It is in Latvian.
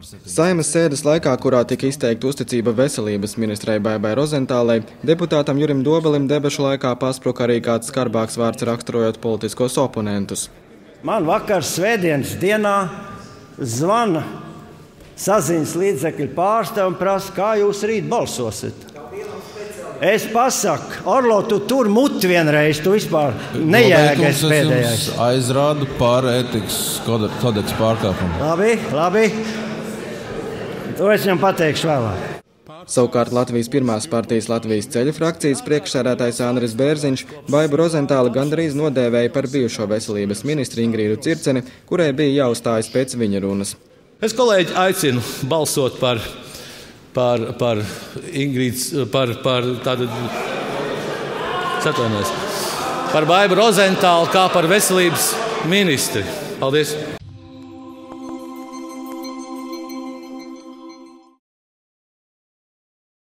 Saeimas sēdes laikā, kurā tika izteikta uzticība veselības ministrei Baibai Rozentālei, deputātam Jurim Dobelim debašu laikā paspruka arī kāds skarbāks vārds raksturojot politiskos oponentus. Man vakar svētdienas dienā zvana saziņas līdzekļu pārstāvji un prasa, kā jūs rīt balsosiet. Es pasaku, Orlo, tu tur muti vienreiz, tu vispār nejēgies pēdējais. Es aizrādu par ētikas kodeksa pārkāpumu. Labi. To es viņam pateikšu vēlāk. Savukārt Latvijas pirmās partijas Latvijas ceļa frakcijas priekšsēdētājs Andris Bērziņš Baibu Rozentāli gandrīz nodēvēja par bijušo veselības ministri Ingrīdu Circeni, kurai bija jāuzstājas pēc viņa runas. Es kolēģi aicinu balsot par Ingrīdas, par Baibu Rozentāli kā par veselības ministri. Paldies!